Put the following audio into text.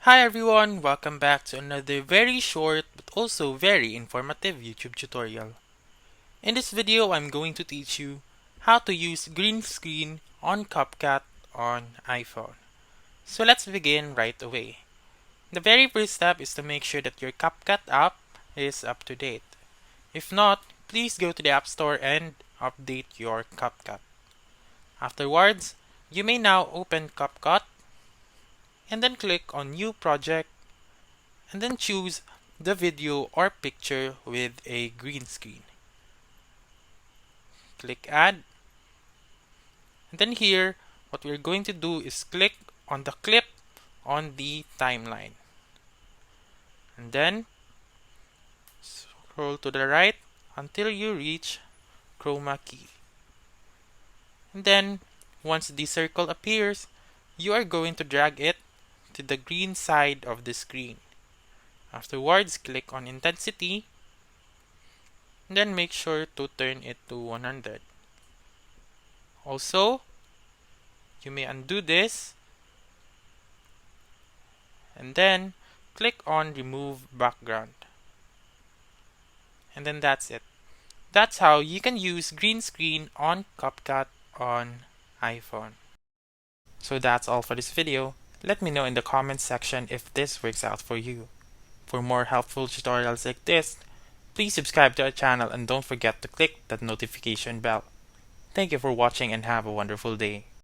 Hi everyone, welcome back to another very short but also very informative YouTube tutorial. In this video, I'm going to teach you how to use green screen on Capcut on iPhone. So let's begin right away. The very first step is to make sure that your Capcut app is up to date. If not, please go to the App Store and update your Capcut. Afterwards, you may now open Capcut and then click on New Project and then choose the video or picture with a green screen. Click Add. And then here, what we're going to do is click on the clip on the timeline. And then scroll to the right until you reach chroma key. And then, once the circle appears, you are going to drag it to the green side of the screen. Afterwards, click on intensity. Then make sure to turn it to 100. Also, you may undo this and then click on remove background. And then that's it. That's how you can use green screen on Capcut on iPhone. So that's all for this video. Let me know in the comments section if this works out for you. For more helpful tutorials like this, please subscribe to our channel and don't forget to click that notification bell. Thank you for watching and have a wonderful day.